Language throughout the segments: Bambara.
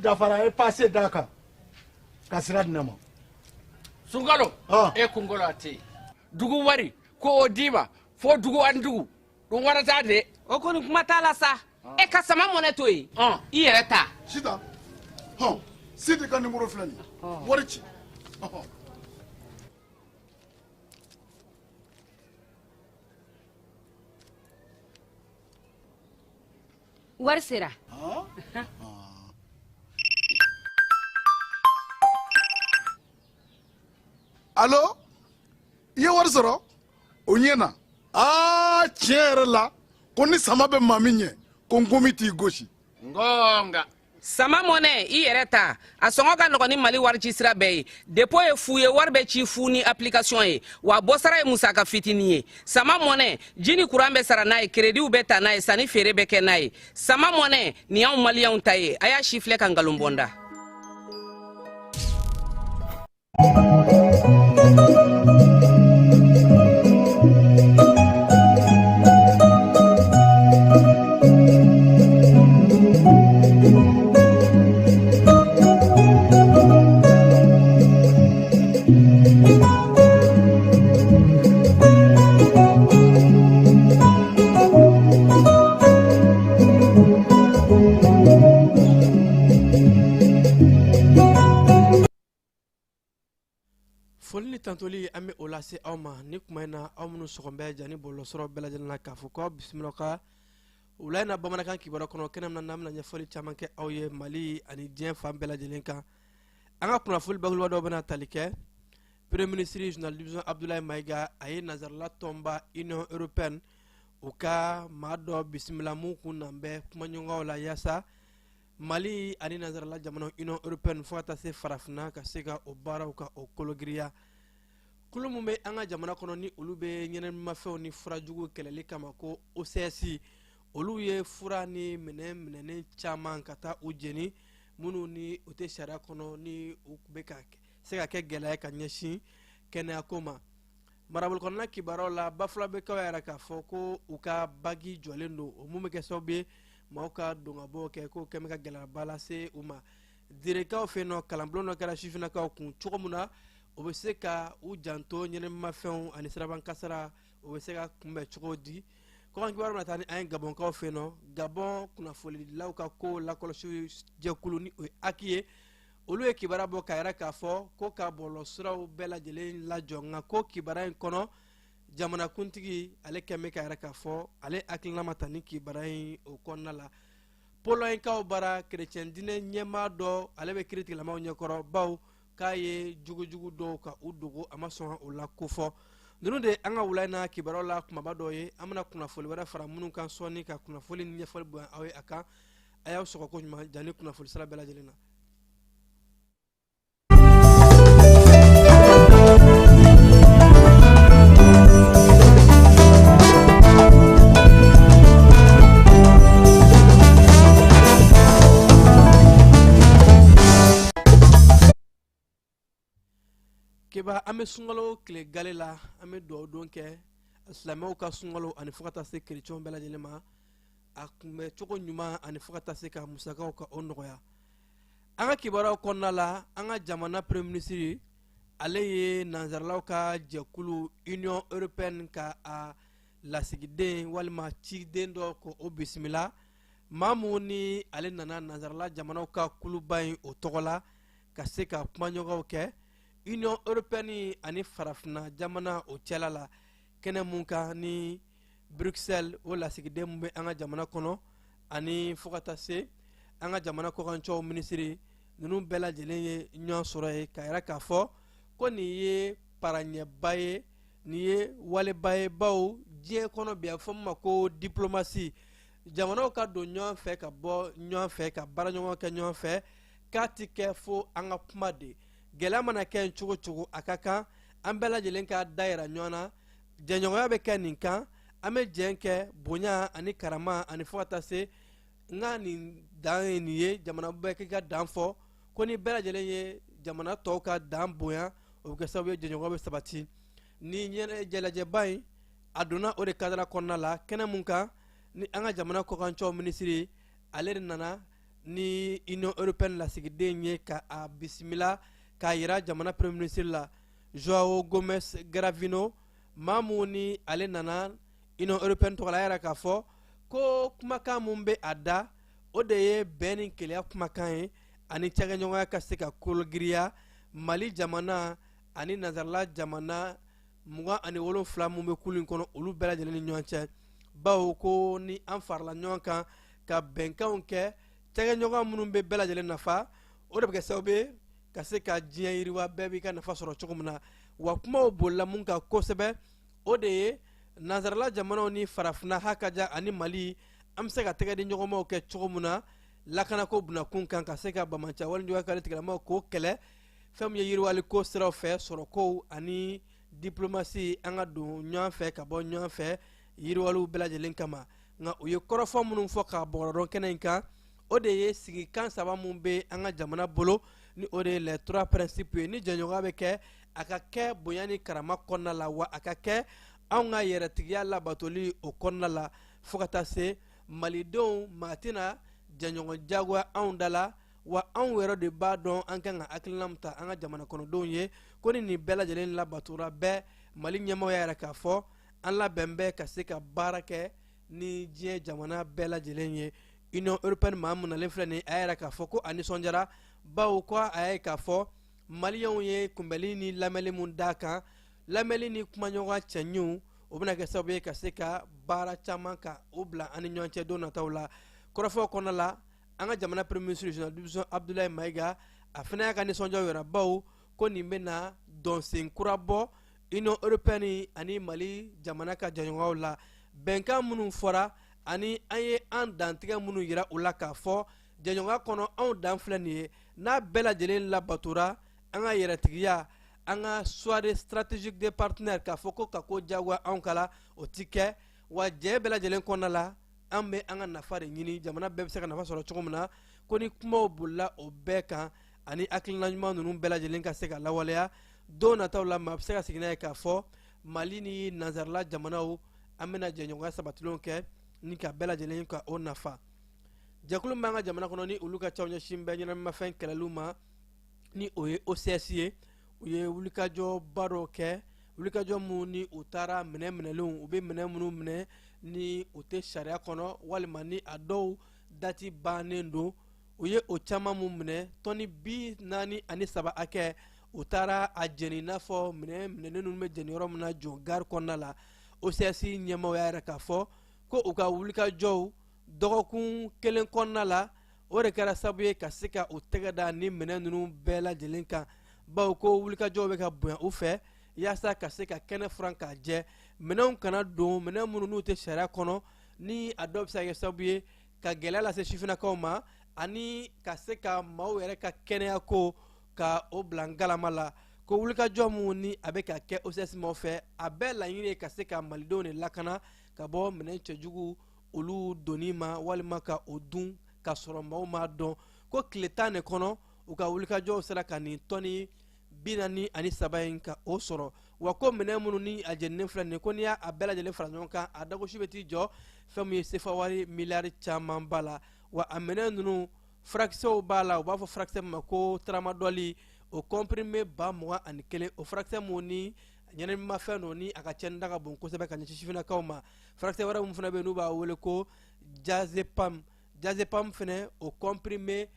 Dafara e passé Dakar kasira dinama Sungalo e kungolo ati dugu wari ko odima fo dugu andugu dum warata de o koni kuma tala sa e ka sama mone to yi I yere ta sita sidi kan numéro flani wari ci wari sera Allo ye wari sɔrɔ o ɲɛna tiɲɛ yɛrɛ la ko ni sama bɛ maa min ɲɛ ko n komi t'i gosi ngonga sama mone I yere ta a sɔngɔ ka nɔgɔ ni Mali wari ci sira bɛɛ ye dépôt ye fu ye wari bɛ ci fu ni application ye wa bɔsara ye musaka fitini ye sama mone ji ni courant bɛ sara n'a ye crédit bɛ ta n'a ye sanni feere bɛ kɛ n'a ye sama mone ni y'anw maliyɛnw ta ye a y'a si filɛ ka ngalon bɔnda Folni tantoli ame olase awma ni kumaina awmunu sogombe jani bolo soro bela jana kafu ko bismillah ka ulayna bamanakan kibaro kono kenam na namna nya foli chamanke awye Mali ani dien fam bela jelenka anga kuna fol bagul wado bana talike premier ministre journal division Abdoulaye Maiga aye nazar la tomba Union européenne uka mado bismillah mu kunambe kumanyonga wala yasa Mali ani nazar la jamano Union européenne fata se farafna ka sega obara uka okologriya kulumume anga jamana kono ni ulube nyenen mafew ni furajugu keleli kama ko OCS olu ye fura ni menen chaman kata ujeni munu ni ote sharia kono ni ukbeka sega ke gela ka nyeshi kene akoma marabul kono na kibaro la bafla be kawara ka foko uka bagi jolendo umume ke sobe mauka dongabo ke ko kemeka gela balase uma direka feno kalamblo no kala shifina ka kun chokomuna obeseka u janto nyene mafew ani saraban kasara obeseka kumbe chokodi ko kan kibaru natani ay gabon ka feno gabon kuna foli lawka ko la koloshu je kuluni akiye olu e kibara bo kayra ka fo ko ka bolo suraw bela jelen la jonga ko kibara en kono jamana kuntigi ale kemme kayra ka fo ale akilna matani kibara en o konna la polo en ka bara chrétien dine nyema do ale be critique la maw nyekoro baw kaye jugu do ka udugo amason o la kofo nunu de anga wulaina kibaro la kuma badoye amana kuna foli wara fara munun kan soni ka kuna foli ni fol bu awe aka ayaw soko ko nyuma jani kuna foli sala bela jelena keba ame sungalo kle galela ame do donke islamo ka sungalo ani fukata se chrétien bela jelema akume choko nyuma ani fukata se ka musaka ka onoya anga kibara konna la anga jamana premier ministre aleye nanzarlaw ka jekulu Union européenne ka a lasigide walma chiden do ko o bismillah mamuni ale nana nanzarla jamana ka kulubai o togola ka se ka kumanyoga ke Union européenne ani farafna jamana o chelala kene munka ni Bruxelles o la sigide mbe anga jamana kono ani fokata se an ka jamana kɔkancɛw minisiri ninnu bɛɛ lajɛlen ye ɲɔgɔn sɔrɔ ye ka yira k'a fɔ ko nin ye paraɲɛba ye nin ye waleba ye bawo diɲɛ kɔnɔ bi a fɔ min ma ko diplomasi jamanaw ka don ɲɔgɔn fɛ ka bɔ ɲɔgɔn fɛ ka baara ɲɔgɔn kɛ ɲɔgɔn fɛ k'a ti kɛ fo an ka kuma de gɛlɛya mana kɛ cogo cogo a ka kan an bɛɛ lajɛlen ka da yira ɲɔgɔn na jɛɲɔgɔnya bɛ kɛ nin kan an bɛ jɛn kɛ bonya ani karama ani fo ka taa se n ka nin dan ye nin ye jamana bɛɛ k'i ka dan fɔ ko ni bɛɛ lajɛlen ye jamana tɔw ka dan bonya o bɛ kɛ sababu ye jɛɲɔgɔnya bɛ sabati ni jɛlɛjɛba in a donna o de kadara kɔnɔna la kɛnɛ mun kan ni an ka jamana kɔkancɛw minisiri ale de nana ni union européenne lasigiden ye ka a bisimila k'a yira jamana premier ministre la Joao Gomes Gravino maa mun ni ale nana union européenne tɔgɔ la a yɛrɛ k'a fɔ ko kumakan mun bɛ a da o de ye bɛn ni keleya kumakan ye ani cɛkɛɲɔgɔnya ka se ka kologiriya Mali jamana ani nazarala jamana 27 mun bɛ kulu in kɔnɔ olu bɛɛ lajɛlen ni ɲɔgɔn cɛ bawo ko ni an farala ɲɔgɔn kan ka bɛnkanw kɛ cɛkɛɲɔgɔn minnu bɛ bɛɛ lajɛlen nafa o de bɛ kɛ sababu ye ka se ka diɲɛ yiriwa bɛɛ b'i ka nafa sɔrɔ cogo min na wa kumaw bolila mun kan kosɛbɛ o de ye nazarala jamanaw ni farafina hakaja ani Mali an bɛ se ka tɛgɛ di ɲɔgɔnmaw kɛ cogo min na lakanako bunakun kan ka se ka bamaca waliɲɔgɔn kale tigilamaw k'o kɛlɛ fɛn min ye yiriwali ko siraw fɛ sɔrɔkow ani diplomasi an ka don ɲɔgɔn fɛ ka bɔ ɲɔgɔn fɛ yiriwaliw bɛɛ lajɛlen kama nka u ye kɔrɔfɔ minnu fɔ ka bɔgɔdɔn kɛnɛ in kan o de ye sigikan 3 mun bɛ an ka jamana bolo ni o de ye les 3 principes ye ni jɛɲɔgɔnya bɛ kɛ a ka kɛ bonya ni karama kɔnɔna la wa a ka kɛ anw ka yɛrɛtigiya labatoli o kɔnɔna la fo ka taa se malidenw maa tɛna jɛɲɔgɔn jagoya anw da la wa anw yɛrɛ de b'a dɔn an kan ka hakilina min ta an ka jamana kɔnɔdenw ye ko ni nin bɛɛ lajɛlen labatora bɛɛ Mali ɲɛmɔgɔ y'a yɛrɛ k'a fɔ an labɛn bɛ ka se ka baara kɛ ni diɲɛ jamana bɛɛ lajɛlen ye union européenne maa mun nalen filɛ nin a y'a yɛrɛ k'a fɔ ko a nisɔndiyara bawo ko a ye k'a fɔ maliyɛnw ye kunbɛli ni lamɛnli mun d'a kan lamɛnli ni kumaɲɔgɔn cɛɲiw o bɛna kɛ sababu ye ka se ka baara caman ka o bila an ni ɲɔgɔn cɛ don nataw la kɔrɔfɔw kɔnɔna la an ka jamana premier ministre général division Abdoulaye Maïga a fana y'a ka nisɔndiyaw yira bawo ko nin bɛna dɔnsen kura bɔ union européenne ani Mali jamana ka jɛɲɔgɔnyaw la bɛnkan minnu fɔra ani an ye an dantigɛ minnu yira u la k'a fɔ jɛɲɔgɔnya kɔnɔ anw dan filɛ nin ye n'a bɛɛ lajɛlen labatora an ka yɛrɛtigiya an ka choix de stratégique des partenaires k'a fɔ ko ka ko jagoya anw kala o ti kɛ wa jɛ bɛɛ lajɛlen kɔnɔna la an bɛ an ka nafa de ɲini jamana bɛɛ bɛ se ka nafa sɔrɔ cogo min na ko ni kumaw bolila o bɛɛ kan ani hakilina ɲuman ninnu bɛɛ lajɛlen ka se ka lawaleya don nataw la maa bɛ se ka segin n'a ye k'a fɔ Mali ni nazarala jamanaw an bɛna jɛɲɔgɔnya sabatilenw kɛ ni ka bɛɛ lajɛlen ka o nafa jɛkulu min b'an ka jamana kɔnɔ ni olu ka caw ɲɛsin bɛ ɲɛnamafɛn kɛlɛliw ma ni o ye OCS ye u ye wulikajɔba dɔ kɛ wulikajɔ mun ni u taara minɛ minɛlenw u bɛ minɛ minnu minɛ ni u tɛ sariya kɔnɔ walima ni a dɔw dati bannen don u ye o caman mun minɛ tɔni 47 hakɛ u taara a jɛni i n'a fɔ minɛnen ninnu bɛ jɛni yɔrɔ min na jɔ gari kɔnɔna la OCS ɲɛmaaw y'a yɛrɛ k'a fɔ ko u ka wulikajɔw dɔgɔkun 1 kɔnɔna la o de kɛra sababu ye ka se ka u tɛgɛ da ni minɛ ninnu bɛɛ lajɛlen kan bawo ko wulikajɔw bɛ ka bonya u fɛ yaasa ka se ka kɛnɛ furan k'a jɛ minɛnw kana don minɛn minnu n'u tɛ sariya kɔnɔ ni a dɔw bɛ se ka kɛ sababu ye ka gɛlɛya lase sifinnakaw ma ani ka se ka maaw yɛrɛ ka kɛnɛya ko ka o bila ngalama la ko wulikajɔ mun ni a bɛ ka kɛ OCS maaw fɛ a bɛɛ laɲini ye ka se ka malidenw de lakana ka bɔ minɛn cɛjugu olu donni ma walima ka o dun ka sɔrɔ maaw m'a dɔn ko tile 10 de kɔnɔ u ka wulikajɔw sera ka nin tɔni 43 in ka o sɔrɔ wa ko minɛn minnu ni a jeninen filɛ nin ye ko n'i y'a bɛɛ lajɛlen fara ɲɔgɔn kan a dagosi bɛ t'i jɔ fɛn min ye sefa wari miliyari caman b'a la wa a minɛn ninnu furakisɛw b'a la u b'a fɔ furakisɛ min ma ko tramadɔli o comprimé 21 o furakisɛ mun ni ɲɛnɛmafɛn don ni a ka cɛnni da ka bon kosɛbɛ ka ɲɛsin sifinnakaw ma furakisɛ wɛrɛ mun fana bɛ yen n'u b'a wele ko diazepam fana o comprimé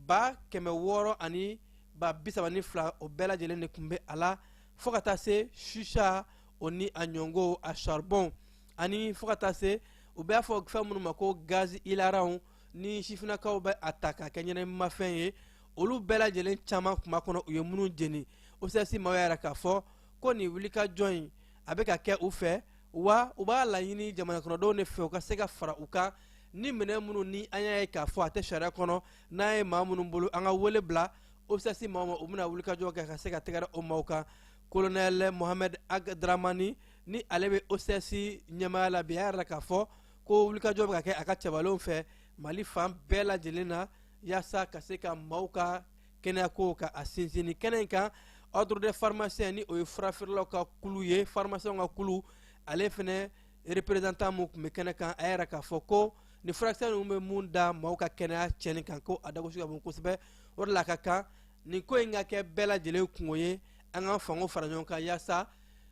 600 ani 32 o bɛɛ lajɛlen de tun bɛ a la fo ka taa se shisha o ni a ɲɔngo a charbon ani fo ka taa se u b'a fɔ fɛn minnu ma ko gaz hilarant ni sifinakaw bɛ a ta k'a kɛ ɲɛnɛmafɛn ye olu bɛɛ lajɛlen caman kuma kɔnɔ u ye minnu jeni OCS maaw yɛrɛ k'a fɔ ko nin wulikajɔ in a bɛ ka kɛ u fɛ wa u b'a laɲini jamanakɔnɔdenw de fɛ u ka se ka fara u kan ni minɛn minnu ni an y'a ye k'a fɔ a tɛ sariya kɔnɔ n'a ye maa minnu bolo an ka wele bila OCS maaw ma u bɛna wulikajɔ kɛ ka se ka tɛgɛrɛ o maaw kan colonel Mohamed Agdramani ni ale bɛ OCS ɲɛmaaya la bi a yɛrɛ k'a fɔ ko wulikajɔ bɛ ka kɛ a ka cɛbalenw fɛ Mali fan bɛɛ lajɛlen na yaasa ka se ka maaw ka kɛnɛyako ka a sinsin ni kɛnɛ in kan ordre des pharmaciens ni o ye furafeerelaw ka kulu ye pharmaciens ka kulu ale fɛnɛ représentant mun tun bɛ kɛnɛ kan a yɛrɛ k'a fɔ ko ni furakisɛ ninnu bɛ mun da maaw ka kɛnɛya tiɲɛni kan ko a dagosi ka bon kosɛbɛ o de la a ka kan nin ko in ka kɛ bɛɛ lajɛlen kungo ye an ka fango fara ɲɔgɔn kan yaasa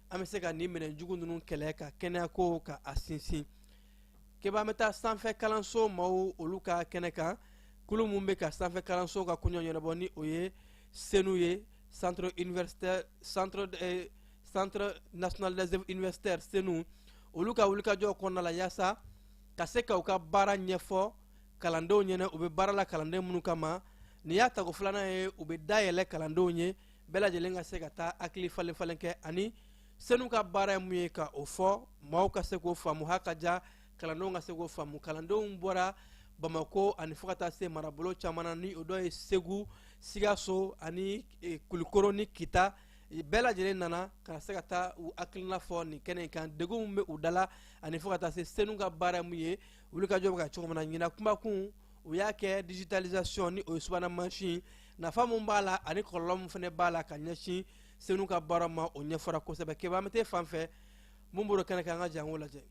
an bɛ se ka nin minɛn jugu ninnu kɛlɛ ka kɛnɛyako ka a sinsin keba bɛ taa sanfɛ kalanso maaw olu ka kɛnɛ kan kulu mun bɛ ka sanfɛ kalanso ka kɔɲɔ ɲɛnabɔ ni o ye senu ye centre universitaire centre national des œuvres universitaires senu olu ka wulikajɔ kɔnɔna la yaasa ka se ka u ka baara ɲɛfɔ kalandenw ɲɛna u bɛ baara la kalanden minnu kama nin y'a tago filanan ye u bɛ dayɛlɛ kalandenw ye bɛɛ lajɛlen ka se ka taa hakili falen falen kɛ ani senu ka baara ye mun ye ka o fɔ maaw ka se k'o faamu ha ka ja kalandenw ka se k'o faamu kalandenw bɔra Bamako ani fo ka taa se marabolo caman na ni o dɔ ye Segu Sikaso ani Kulikoro ni Kita bɛɛ lajɛlen nana ka se ka taa u hakilina fɔ nin kɛnɛ in kan degun min bɛ u dala ani fo ka taa se senu ka baara ye mun ye wulikajɔ bɛ ka cogo min na ɲinan kumakun u y'a kɛ digitalisation ni o ye subahana mansin nafa mun b'a la ani kɔlɔlɔ mun fana b'a la ka ɲɛsin senu ka baara ma o ɲɛfɔra kosɛbɛ keba mete fan fɛ mun b'o kɛnɛ kan an ka jango lajɛ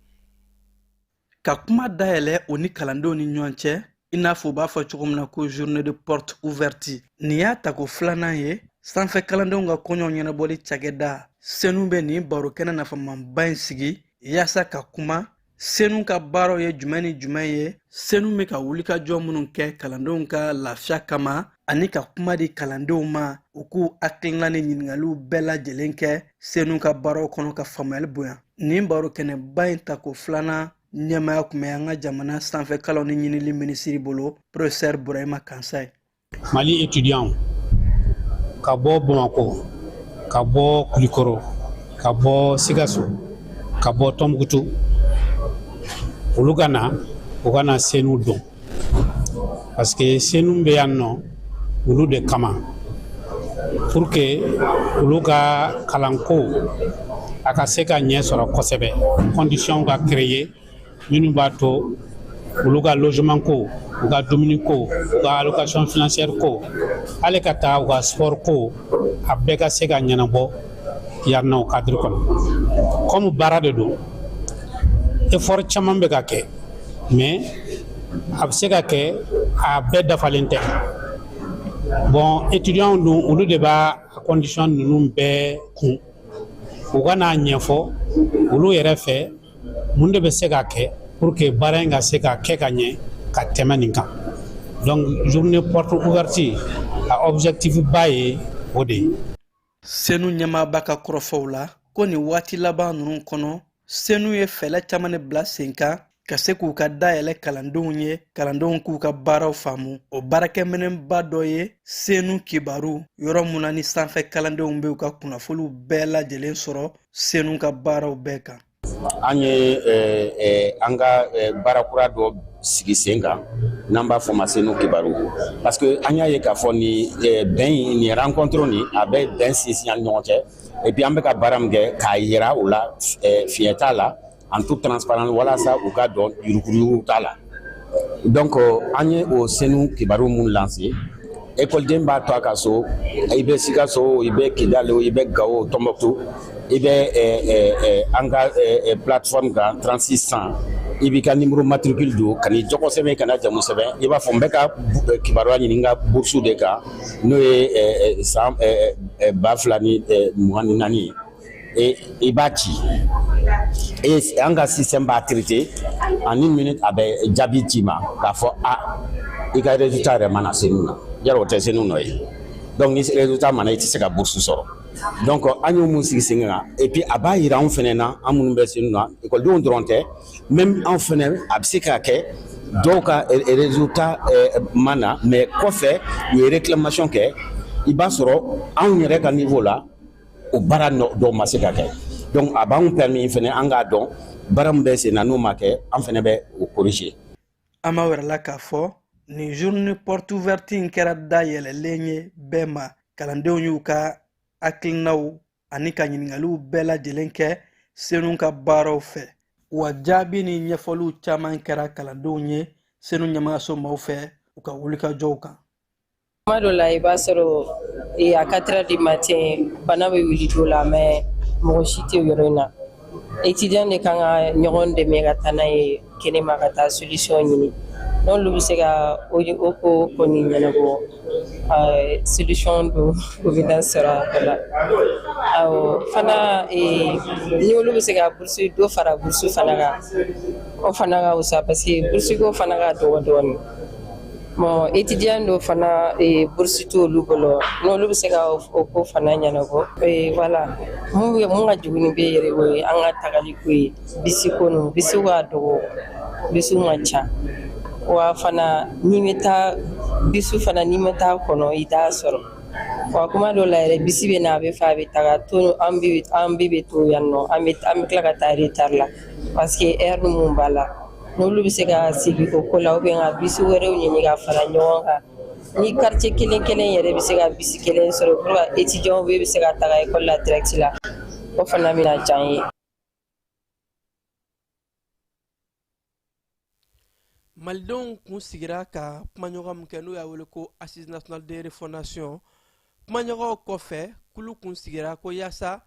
ka kuma dayɛlɛ o ni kalandenw ni ɲɔgɔn cɛ i n'a fɔ u b'a fɔ cogo min na ko journée de porte ouverte nin y'a ta ko filanan ye sanfɛ kalandenw ka kɔɲɔ ɲɛnabɔli cakɛda senu bɛ nin baro kɛnɛ nafamanba in sigi yaasa ka kuma senu ka baaraw ye jumɛn ni jumɛn ye senu bɛ ka wulikajɔ minnu kɛ kalandenw ka lafiya kama ani ka kuma di kalandenw ma u k'u hakilina ni ɲininkaliw bɛɛ lajɛlen kɛ senu ka baaraw kɔnɔ ka faamuyali bonya nin baro kɛnɛba in ta ko filanan ɲɛmaya kun bɛ an ka jamana sanfɛ kalanw ni ɲinili minisiri bolo professeur Burahima Kansa ye Mali étudiant ka bɔ Bamako ka bɔ Kulikoro ka bɔ Sikaso ka bɔ Tombouctou olu ka na u ka na senu dɔn parce que senu bɛ yan nɔ olu de kama pour que olu ka kalanko a ka se ka ɲɛ sɔrɔ kosɛbɛ condition ka créer minnu b'a to olu ka logement ko u ka dumuni ko u ka allocation financière ko hali ka taa u ka sport ko a bɛɛ ka se ka ɲɛnabɔ yan nɔ cadre kɔnɔ comme baara de don effort caman bɛ ka kɛ mais a bɛ se ka kɛ a bɛɛ dafalen tɛ bon étudiants dun olu de b'a condition ninnu bɛɛ kun u ka n'a ɲɛfɔ olu yɛrɛ fɛ mun de bɛ se ka kɛ pour que baara in ka se ka kɛ ka ɲɛ ka tɛmɛ nin kan donc journée porte ouverte a objectif ba ye o de ye senu ɲɛmaaba ka kɔrɔfɔw la ko nin waati laban ninnu kɔnɔ senu ye fɛlɛ caman de bila sen kan ka se k'u ka dayɛlɛ kalandenw ye kalandenw k'u ka baaraw faamu o baarakɛminɛnba dɔ ye senu kibaru yɔrɔ mun na ni sanfɛ kalandenw bɛ u ka kunnafoniw bɛɛ lajɛlen sɔrɔ senu ka baaraw bɛɛ kan an ye an ka baarakura dɔ sigi sen kan n'an b'a fɔ ma senu kibaru parce que an y'a ye k'a fɔ ni bɛn nin rencontre ni a bɛ bɛn sinsin an ni ɲɔgɔn cɛ et puis an bɛ ka baara min kɛ k'a yira o la fiɲɛ t'a la en toute transparence walasa u ka dɔn yuruguyurugu t'a la donc an ye o senu kibaru mun lancer écoleden b'a to a ka so i bɛ Sikaso i bɛ Kidali i bɛ Gao Tombouctou i bɛ an ka plateforme kan 3600 i b'i ka numéro matricule don ka n'i jɔgɔ sɛbɛn ka na jamu sɛbɛn i b'a fɔ n bɛ ka kibaruya ɲini n ka bourse de kan n'o ye san 2024 ye i b'a ci et an ka système b'a traité en 1 minute a bɛ jaabi ci ma k'a fɔ i ka résultat yɛrɛ mana senu na yarɔ o tɛ senu nɔ ye donc ni résultat mana i tɛ se ka bourse sɔrɔ donc an y'o mun sigi sen kan et puis a b'a yira anw fɛnɛ na an minnu bɛ sen na écoledenw dɔrɔn tɛ même anw fɛnɛ a bɛ se ka kɛ dɔw ka résultat ma na mais kɔfɛ u ye réclamation kɛ i b'a sɔrɔ anw yɛrɛ ka niveau la o baara dɔw ma se ka kɛ donc a b'anw permis fɛnɛ an k'a dɔn baara min bɛ sen na n'o ma kɛ an fɛnɛ bɛ o corriger. An m'a wɛrɛ la k'a fɔ ni journée porte ouverte in kɛra dayɛlɛlen ye bɛɛ ma kalandenw y'u ka hakilinaw ani ka ɲiningaliw bɛɛ lajɛlen kɛ senu ka baaraw fɛ wa jaabi ni ɲɛfɔliw caman kɛra kalandenw ye senu ɲɛmaaso maaw fɛ u ka wulikajɔw kan. Tuma dɔ la i b'a sɔrɔ à 4 heures du matin bana bɛ wuli dɔ la mais mɔgɔ si tɛ yɔrɔ in na étudiant de kan ka ɲɔgɔn dɛmɛ ka taa n'a ye kɛnɛma ka taa solution ɲini n'olu bɛ se ka o ko kɔni ɲɛnabɔ solution do o bɛ na sɔrɔ a la awɔ fana ni olu bɛ se ka bourse dɔ fara bourse fana kan o fana ka wusa parce que bourse ko fana ka dɔgɔ dɔɔnin bon étudiant do fana bourse t'olu bolo n'olu bɛ se ka o ko fana ɲɛnabɔ voilà mun ka jugu bɛ yɛrɛ o ye an ka tagali ko ye bisi ko ninnu bisi ka dɔgɔ bisi ka ca wa fana n'i bɛ taa bisu fana n'i ma taa kɔnɔ i t'a sɔrɔ wa kuma dɔw la yɛrɛ bisi bɛ na a bɛ fɛ a bɛ taga to an bɛɛ bɛ to yan nɔ an bɛ tila ka taa retard la parce que heure mun b'a la n'olu bɛ se ka sigi o ko la ou bien ka bisi wɛrɛw ɲini ka fara ɲɔgɔn kan ni quartier kelen yɛrɛ bɛ se ka bisi kelen sɔrɔ pour que étudiants bɛɛ bɛ se ka taga école la direct la o fana bɛna diya n ye. Malidenw kun sigira ka kumaɲɔgɔn min kɛ n'o y'a wele ko assise nationale de refondation kumaɲɔgɔnw kɔfɛ kulu kun sigira ko yaasa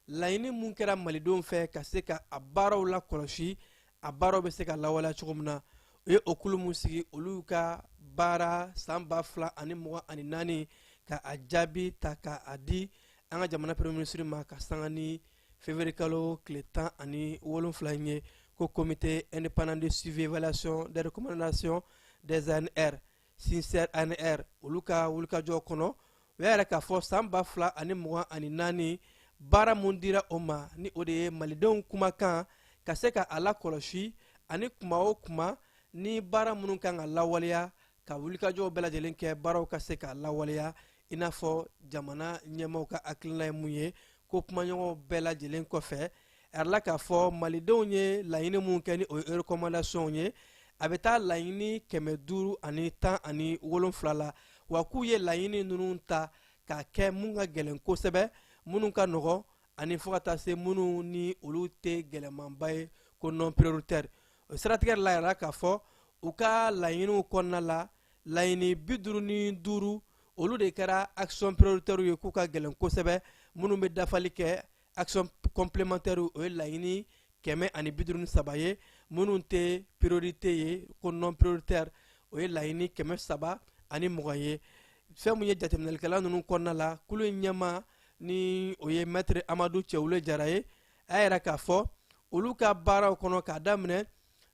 laɲini mun kɛra malidenw fɛ ka se ka a baaraw la kɔlɔsi a baaraw bɛ se ka lawaleya cogo min na o ye o kulu mun sigi olu ka baara san 2024 ka a jaabi ta ka a di an ka jamana premier ministre ma ka sanga ni février kalo tile 17 ye ko comité indépendant de suivi évaluation des recommandations des ANR sincère ANR olu ka wulikajɔ kɔnɔ o y'a yɛrɛ k'a fɔ san 2024 baara mun dira o ma ni o de ye malidenw kumakan ka se ka a lakɔlɔsi ani kuma o kuma ni baara minnu kan ka lawaleya ka wulikajɔw bɛɛ lajɛlen kɛ baaraw ka se ka lawaleya i n'a fɔ jamana ɲɛmaaw ka hakilina ye mun ye ko kumaɲɔgɔnw bɛɛ lajɛlen kɔfɛ a yɛrɛ k'a fɔ malidenw ye laɲini mun kɛ ni o ye recommandation ye a bɛ taa laɲini 517 la wa k'u ye laɲini ninnu ta k'a kɛ mun ka gɛlɛn kosɛbɛ minnu ka nɔgɔ ani fo ka taa se minnu ni olu tɛ gɛlɛmanba ye ko non prioritaire o siratigɛ la yɛrɛ k'a fɔ u ka laɲiniw kɔnɔna la laɲini 55 olu de kɛra action prioritaire ye k'u ka gɛlɛn kosɛbɛ minnu bɛ dafali kɛ action complémentaire o ye laɲini 153 ye minnu tɛ priorité ye ko non prioritaire o ye laɲini 320 ye fɛn mun ye jateminɛlikɛla ninnu kɔnɔna la kulu in ɲɛma ni o ye maître Amadou Cɛwule Jara ye a yɛrɛ k'a fɔ olu ka baaraw kɔnɔ k'a daminɛ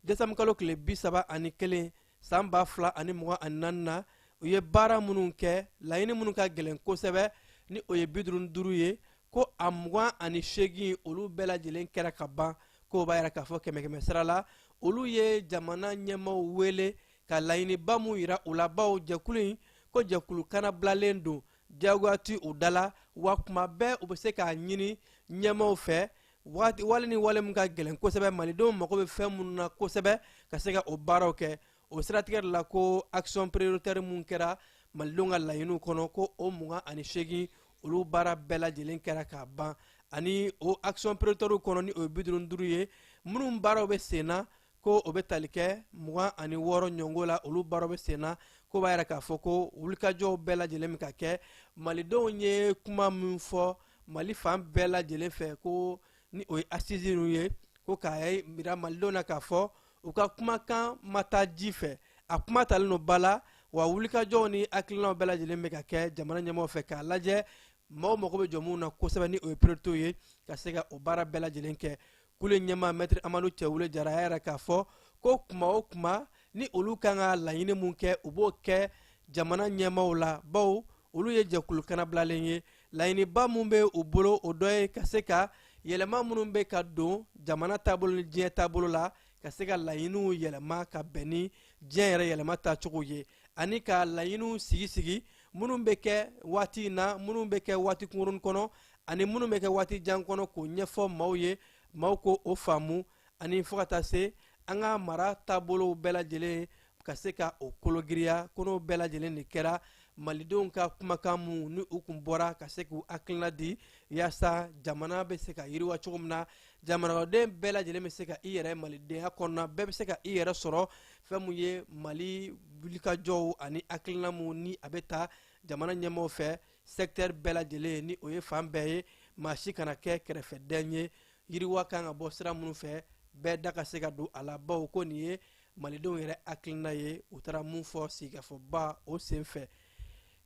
décembre kalo tile 31 san 2024 na u ye baara minnu kɛ laɲini minnu ka gɛlɛn kosɛbɛ ni o ye 55 ye ko a 28 olu bɛɛ lajɛlen kɛra ka ban ko b'a yɛrɛ k'a fɔ 100 sara la olu ye jamana ɲɛmaaw wele ka laɲiniba mun yira u la bawo jɛkulu in ko jɛkulu kana bilalen don jagoya ti u dala wa kuma bɛɛ u bɛ se k'a ɲini ɲɛmaaw fɛ wale ni wale min ka gɛlɛn kosɛbɛ malidenw mago bɛ fɛn minnu na kosɛbɛ ka se ka o baaraw kɛ o siratigɛ de la ko action prioritaire mun kɛra malidenw ka laɲiniw kɔnɔ ko o 28 olu baara bɛɛ lajɛlen kɛra k'a ban ani o action prioritaire kɔnɔ ni o ye 55 ye minnu baaraw bɛ sen na ko o bɛ tali kɛ 26 ɲɔngo la olu baaraw bɛ sen na ko b'a yɛrɛ k'a fɔ ko wulikajɔw bɛɛ lajɛlen min ka kɛ malidenw ye kuma min fɔ mali fan bɛɛ lajɛlen fɛ ko ni o ye assise ye ko k'a yira malidenw na k'a fɔ u ka kumakan ma taa ji fɛ a kuma talen don ba la wa wulikajɔw ni hakilinaw bɛɛ lajɛlen bɛ ka kɛ jamana ɲɛmaaw fɛ k'a lajɛ maaw mago bɛ jɔ mun na kosɛbɛ ni o ye priorité ye ka se ka o baara bɛɛ lajɛlen kɛ kule ɲɛmaa maître Amadou Cɛwule Jara a yɛrɛ k'a fɔ ko kuma o kuma ni olu kan ka laɲini mun kɛ u b'o kɛ jamana ɲɛmaaw la bawo olu ye jɛkulu kana bilalen ye laɲiniba mun bɛ u bolo o dɔ ye ka se ka yɛlɛma minnu bɛ ka don jamana taabolo ni diɲɛ taabolo la ka se ka laɲiniw yɛlɛma ka bɛn ni diɲɛ yɛrɛ yɛlɛma tacogo ye ani ka laɲiniw sigi minnu bɛ kɛ waati in na minnu bɛ kɛ waati kunkurunnin kɔnɔ ani minnu bɛ kɛ waati jan kɔnɔ k'o ɲɛfɔ maaw ye maaw ko o faamu ani fo ka taa se an ka mara taabolow bɛɛ lajɛlen ka se ka o kologiriya ko n'o bɛɛ lajɛlen de kɛra malidenw ka kumakan mun ni u kun bɔra ka se k'u hakilina di yaasa jamana bɛ se ka yiriwa cogo min na jamanaden bɛɛ lajɛlen bɛ se ka i yɛrɛ malidenya kɔnɔna bɛɛ bɛ se ka i yɛrɛ sɔrɔ fɛn mun ye mali wulikajɔw ani hakilina mun ni a bɛ ta jamana ɲɛmaaw fɛ secteur bɛɛ lajɛlen ni o ye fan bɛɛ ye maa si kana kɛ kɛrɛfɛden ye yiriwa kan ka bɔ sira minnu fɛ bɛɛ da ka se ka don a la bawo ko nin ye malidenw yɛrɛ hakilina ye u taara mun fɔ sigikafɔba o sen fɛ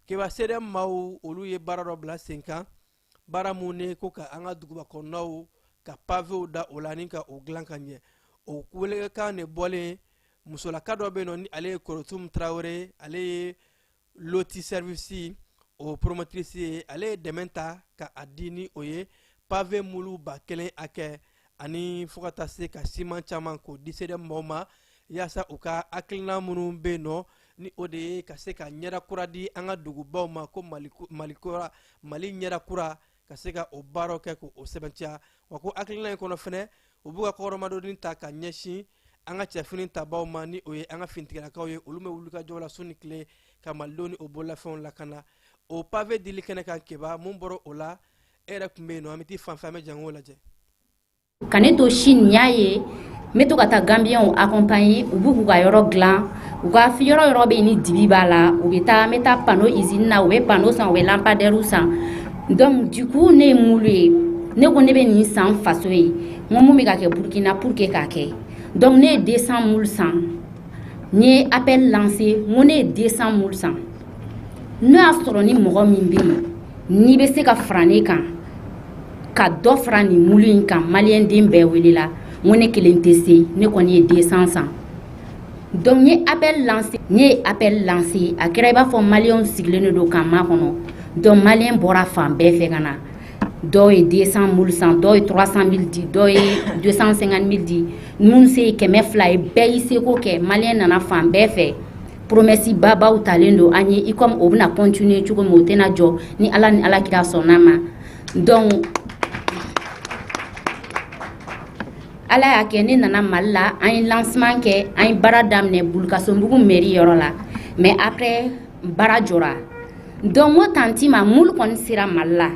Keba sɛdɛ maaw olu ye baara dɔ bila sen kan baara mun ne ko ka an ka duguba kɔnɔnaw ka pavew da o la ni ka o dilan ka ɲɛ o welekan de bɔlen musolaka dɔ bɛ yen nɔ ni ale ye Korotum Traore ale ye loti service o promotrice ye ale ye dɛmɛ ta ka a di ni o ye pave mulu 1000 hakɛ ani fo ka taa se ka siman caman k'o di sɛdɛ maaw ma yaasa u ka hakilina minnu bɛ yen nɔ ni o de ye ka se ka ɲɛda kura di an ka dugubaw ma ko mali ɲɛda kura ka se ka o baaraw kɛ k'o sɛbɛntiya wa ko hakilina in kɔnɔ fɛnɛ u b'u ka kɔrɔmadɔni ta ka ɲɛsin an ka cɛfini tabaw ma ni o ye an ka finitigilakaw ye olu bɛ wulikajɔ la su ni tile ka malidenw ni o bololafɛnw lakana o pave dili kɛnɛ kan Keba mun bɔra o la e yɛrɛ tun bɛ yen nɔ an bɛ t'i fanfɛ an bɛ jango lajɛ ka ne to Chine y'a ye n bɛ to ka taa Gambiens accompagner u b'u ka yɔrɔ dilan u ka yɔrɔ bɛ yen ni dibi b'a la u bɛ taa n bɛ taa panneau usine na u bɛ panneau san u bɛ lampadaires san donc du coup ne ye mulu ye ne ko ne bɛ nin san faso ye n ko mun bɛ ka kɛ Burkina pour que k'a kɛ donc ne ye 200 mulu san n ye appel lancé n ko ne ye 200 mulu san n'o y'a sɔrɔ ni mɔgɔ min bɛ yen n'i bɛ se ka fara ne kan ka dɔ fara nin mulu in kan maliyɛn den bɛɛ welela n ko ne kelen tɛ se ne kɔni ye 200 san donc n ye appel lancé a kɛra i b'a fɔ maliyɛnw sigilen don kan makɔnɔ donc maliyɛn bɔra fan bɛɛ fɛ ka na dɔw ye 200 mulu san dɔw ye 300 000 di dɔw ye 250 000 di minnu se ye 200 ye bɛɛ y'i seko kɛ maliyɛn nana fan bɛɛ fɛ promesse babaw talen don an ye i comme o bɛna continuer cogo min o tɛna jɔ ni ala ni alakira sɔnna ma donc ala y'a kɛ ne nana Mali la an ye lancement kɛ an ye baara daminɛ Bulukasonbugu mairie yɔrɔ la mais après baara jɔra donc o tanti ma mulu kɔni sera Mali la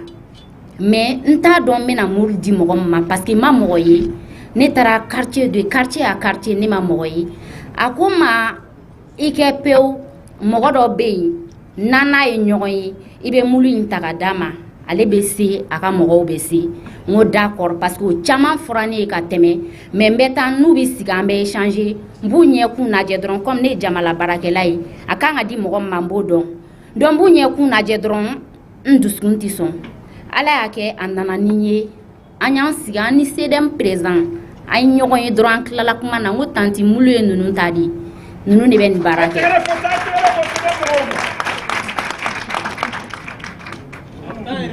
mais n t'a dɔn n bɛna mulu di mɔgɔ min ma parce que n ma mɔgɔ ye ne taara quartier à quartier ne ma mɔgɔ ye a ko n ma i kɛ pewu mɔgɔ dɔ bɛ yen n'a ye ɲɔgɔn ye i bɛ mulu in ta ka d'a ma ale bɛ se a ka mɔgɔw bɛ se n ko d'accord parce que o caman fɔra ne ye ka tɛmɛ mais n bɛ taa n'u bɛ sigi an bɛ échanger n b'u ɲɛkun lajɛ dɔrɔn comme ne ye jamana baarakɛla ye a kan ka di mɔgɔ min ma n b'o dɔn donc n b'u ɲɛkun lajɛ dɔrɔn n dusukun tɛ sɔn ala y'a kɛ a nana ni n ye an y'an sigi an ni CDM président an ye ɲɔgɔn ye dɔrɔn an tilala kuma na n ko tanti mulu ye ninnu ta di ninnu de bɛ nin baara kɛ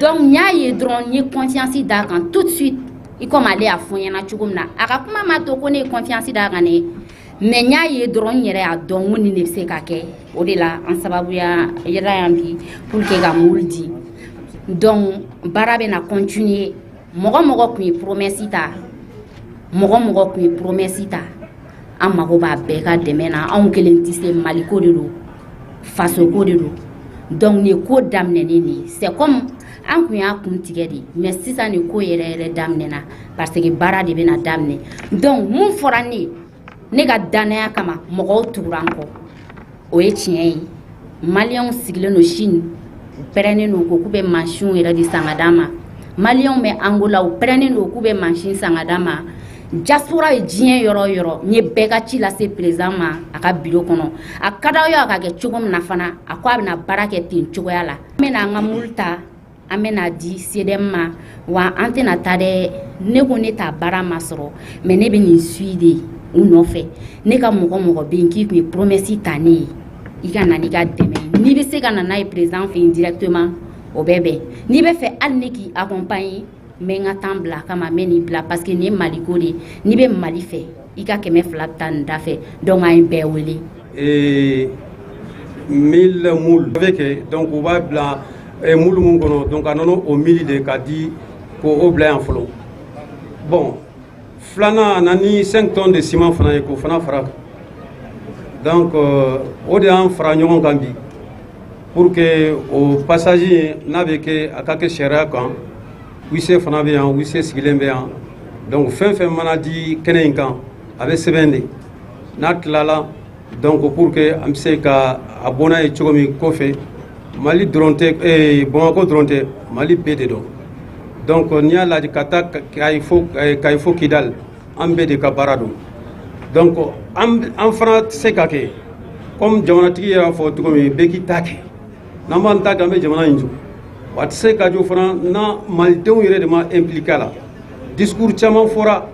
donc n y'a ye dɔrɔn n ye confiance d'a kan tout de suite i comme ale y'a fɔ n ɲɛna cogo min na a ka kuma ma to ko ne ye confiance d'a kan dɛ mais n y'a ye dɔrɔn n yɛrɛ y'a dɔn ko nin de bɛ se ka kɛ o de la an sababuya yɛrɛ yan bi pour que ka mulu di donc baara bɛ na continuer mɔgɔ tun ye promesse ta mɔgɔ tun ye promesse ta an mago b'a bɛɛ ka dɛmɛ na anw kelen tɛ se maliko de don fasoko de don donc nin ko daminɛnen de c'est comme an kun y'a kun tigɛ de mais sisan nin ko yɛrɛ daminɛna parce que baara de bɛna daminɛ donc mun fɔra ne ka danaya kama mɔgɔw tugura an kɔ o ye tiɲɛ ye maliyɛnw sigilen don Chine u pɛrɛnnen don ko k'u bɛ mansinw yɛrɛ de san ka d'a ma maliyɛnw bɛ Angola u pɛrɛnnen don k'u bɛ mansin san ka d'a ma diaspora ye diɲɛ yɔrɔ o yɔrɔ n ye bɛɛ ka ci lase président ma a ka bureau kɔnɔ a ka d'aw ye a ka kɛ cogo min na fana a ko a bɛna baara kɛ ten cogoya la an bɛna an ka mulu ta an bɛna di CDM ma wa an tɛna taa dɛ ne ko ne t'a baara ma sɔrɔ mais ne bɛ nin suit de u nɔfɛ ne ka mɔgɔ bɛ yen k'i tun ye promesse ta ne ye i ka na n'i ka dɛmɛ n'i bɛ se ka na n'a ye président fɛ yen directement o bɛ bɛn n'i bɛ fɛ hali ne k'i accompagner n bɛ n ka temps bila a kama n bɛ nin bila parce que nin ye Mali ko de ye n'i bɛ Mali fɛ i ka 200 bɛ taa nin da fɛ donc an ye bɛɛ wele. 1000 moules avec donc on va bla moule mun kono donc anono au milieu de kadi ko o bla en folo bon flana nani 5 tonnes de ciment fana ko fana fara donc o de an fara ɲɔgɔn kan bi pour que au passager n'avait que akake sharia kan wise fana be yan wise sigilen be yan donc fɛn mana di kɛnɛ in kan a bɛ sɛbɛn de n'a tilala donc pour que an bɛ se ka a bɔnna ye cogo min kɔfɛ Mali dɔrɔn tɛ Bamakɔ dɔrɔn tɛ Mali bɛɛ de don donc n'i y'a lajɛ ka taa Kayi fo Kidal an bɛɛ de ka baara don donc an fana tɛ se ka kɛ comme jamanatigi y'a fɔ cogo min bɛɛ k'i ta kɛ n'an b'an ta kɛ an bɛ jamana in jɔ wa a tɛ se ka jɔ fana na malidenw yɛrɛ de ma impliqué a la discours caman fɔra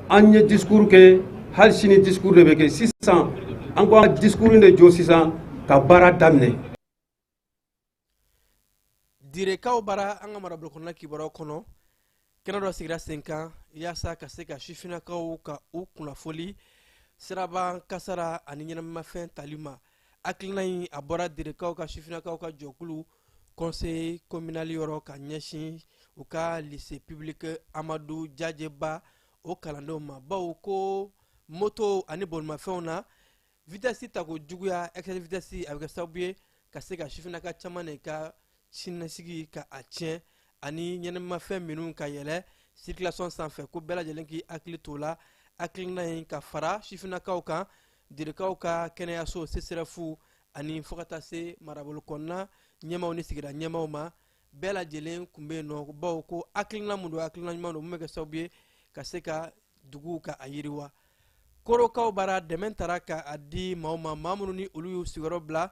an ye discours kɛ hali sini discours de bɛ kɛ sisan an ko an discours de jɔ sisan ka baara daminɛ. Direkaw bara an ka marabolo kɔnɔna kibaruyaw kɔnɔ kɛnɛ dɔ sigira sen kan yaasa ka se ka sifinnakaw ka u kunnafoli siraba kasara ani ɲɛnamafɛn tali ma hakilina in a bɔra direkaw ka sifinnakaw ka jɔkulu conseil communal yɔrɔ ka ɲɛsin u ka lycée public Amadu Jajeba o kalandenw ma bawo ko moto ani bolimafɛnw na vitesse ta ko juguya excès vitesse a bɛ kɛ sababu ye ka se ka sifinnaka caman de ka siniɲɛsigi ka a tiɲɛ ani ɲɛnamafɛn minnu ka yɛlɛ circulation sanfɛ ko bɛɛ lajɛlen k'i hakili t'o la hakilina in ka fara sifinnakaw kan direkaw ka kɛnɛyaso CSREF ani fo ka taa se marabolo kɔnɔna ɲɛmaaw ni sigida ɲɛmaaw ma bɛɛ lajɛlen tun bɛ yen nɔ bawo ko hakilina mun don hakilina ɲuman don mun bɛ kɛ sababu ye ka se ka duguw ka a yiriwa korokaw bara dɛmɛ taara ka a di maaw ma maa minnu ni olu y'u sigiyɔrɔ bila